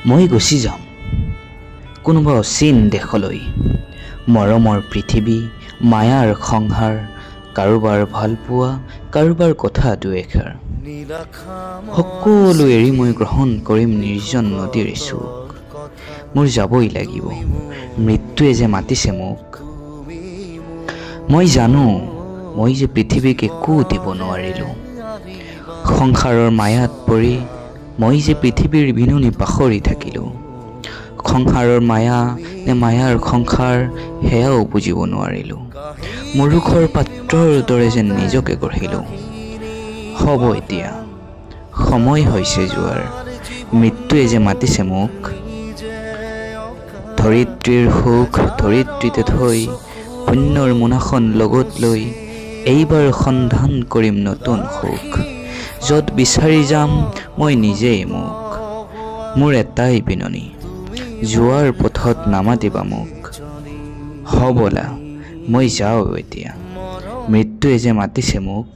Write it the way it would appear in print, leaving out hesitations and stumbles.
মই গুচি যাম কোনোবা অচিন দেশলৈ মৰমৰ পৃথিৱী মায়াৰ সংসাৰ কাৰোবাৰ ভাল পোৱা কাৰোবাৰ কথা দুএষাৰ সকলো এৰি মই গ্ৰহণ কৰিম নিৰ্জন নদীৰ চুক মোৰ যাবই লাগিব মৃত্যুৱে যে মাতিছে মোক মই জানো মই যে পৃথিৱীক একো দিব নোৱাৰিলোঁ সংসাৰৰ মায়াত পৰি মই যে পৃথিৱীৰ বিনুনি পাহৰি থাকিলোঁ সংসাৰৰ মায়া নে মায়াৰ সংসাৰ সেয়াও বুজিব নোৱাৰিলোঁ মৰুখৰ পাত্ৰৰ দৰে যেন নিজকে গঢ়িলোঁ হ'ব এতিয়া সময় হৈছে যোৱাৰ মৃত্যুৱে যে মাতিছে মোক ধৰিত্ৰীৰ সুখ ধৰিত্ৰীতে থৈ পুণ্যৰ মোনাখন লগত লৈ এইবাৰ সন্ধান কৰিম নতুন সুখ য'ত বিচাৰি যাম মই নিজেই মোক মোৰ এটাই বিননি যোৱাৰ পথত নামাতিবা মোক হ'বলা মই যাওঁ এতিয়া মৃত্যুৱে যে মাতিছে মোক